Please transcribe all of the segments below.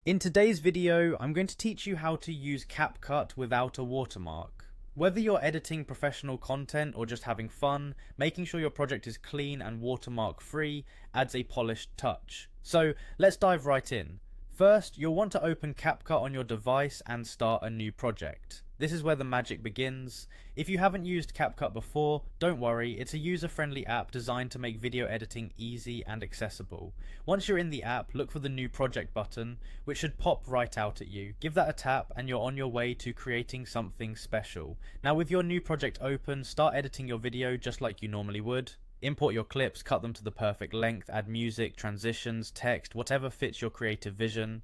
In today's video, I'm going to teach you how to use Capcut without a watermark. Whether you're editing professional content or just having fun, making sure your project is clean and watermark free adds a polished touch. So let's dive right in. First, you'll want to open Capcut on your device and start a new project. This is where the magic begins. If you haven't used Capcut before, don't worry, it's a user-friendly app designed to make video editing easy and accessible. Once you're in the app, look for the New Project button, which should pop right out at you. Give that a tap and you're on your way to creating something special. Now with your new project open, start editing your video just like you normally would. Import your clips, cut them to the perfect length, add music, transitions, text, whatever fits your creative vision.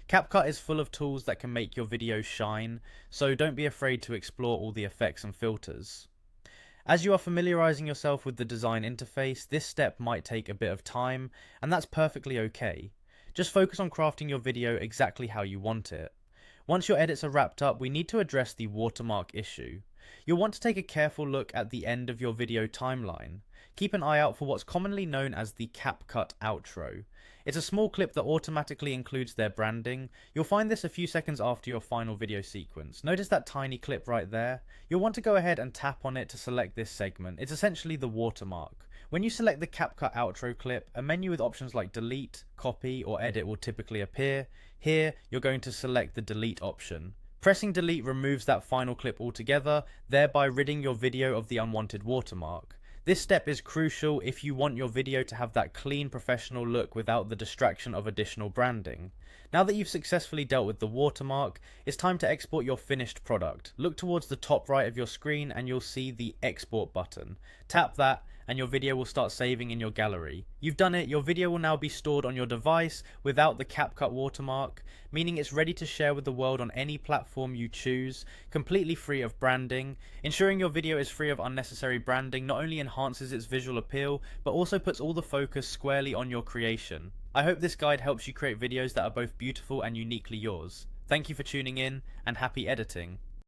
Capcut is full of tools that can make your videos shine, so don't be afraid to explore all the effects and filters. As you are familiarizing yourself with the design interface, this step might take a bit of time, and that's perfectly okay. Just focus on crafting your video exactly how you want it. Once your edits are wrapped up, we need to address the watermark issue. You'll want to take a careful look at the end of your video timeline. Keep an eye out for what's commonly known as the Capcut outro. It's a small clip that automatically includes their branding. You'll find this a few seconds after your final video sequence. Notice that tiny clip right there? You'll want to go ahead and tap on it to select this segment. It's essentially the watermark. When you select the Capcut outro clip, a menu with options like delete, copy, or edit will typically appear. Here, you're going to select the delete option. Pressing delete removes that final clip altogether, thereby ridding your video of the unwanted watermark. This step is crucial if you want your video to have that clean professional look without the distraction of additional branding. Now that you've successfully dealt with the watermark, it's time to export your finished product. Look towards the top right of your screen and you'll see the export button. Tap that and your video will start saving in your gallery. You've done it, your video will now be stored on your device without the Capcut watermark, meaning it's ready to share with the world on any platform you choose, completely free of branding. Ensuring your video is free of unnecessary branding not only enhances its visual appeal, but also puts all the focus squarely on your creation. I hope this guide helps you create videos that are both beautiful and uniquely yours. Thank you for tuning in, and happy editing.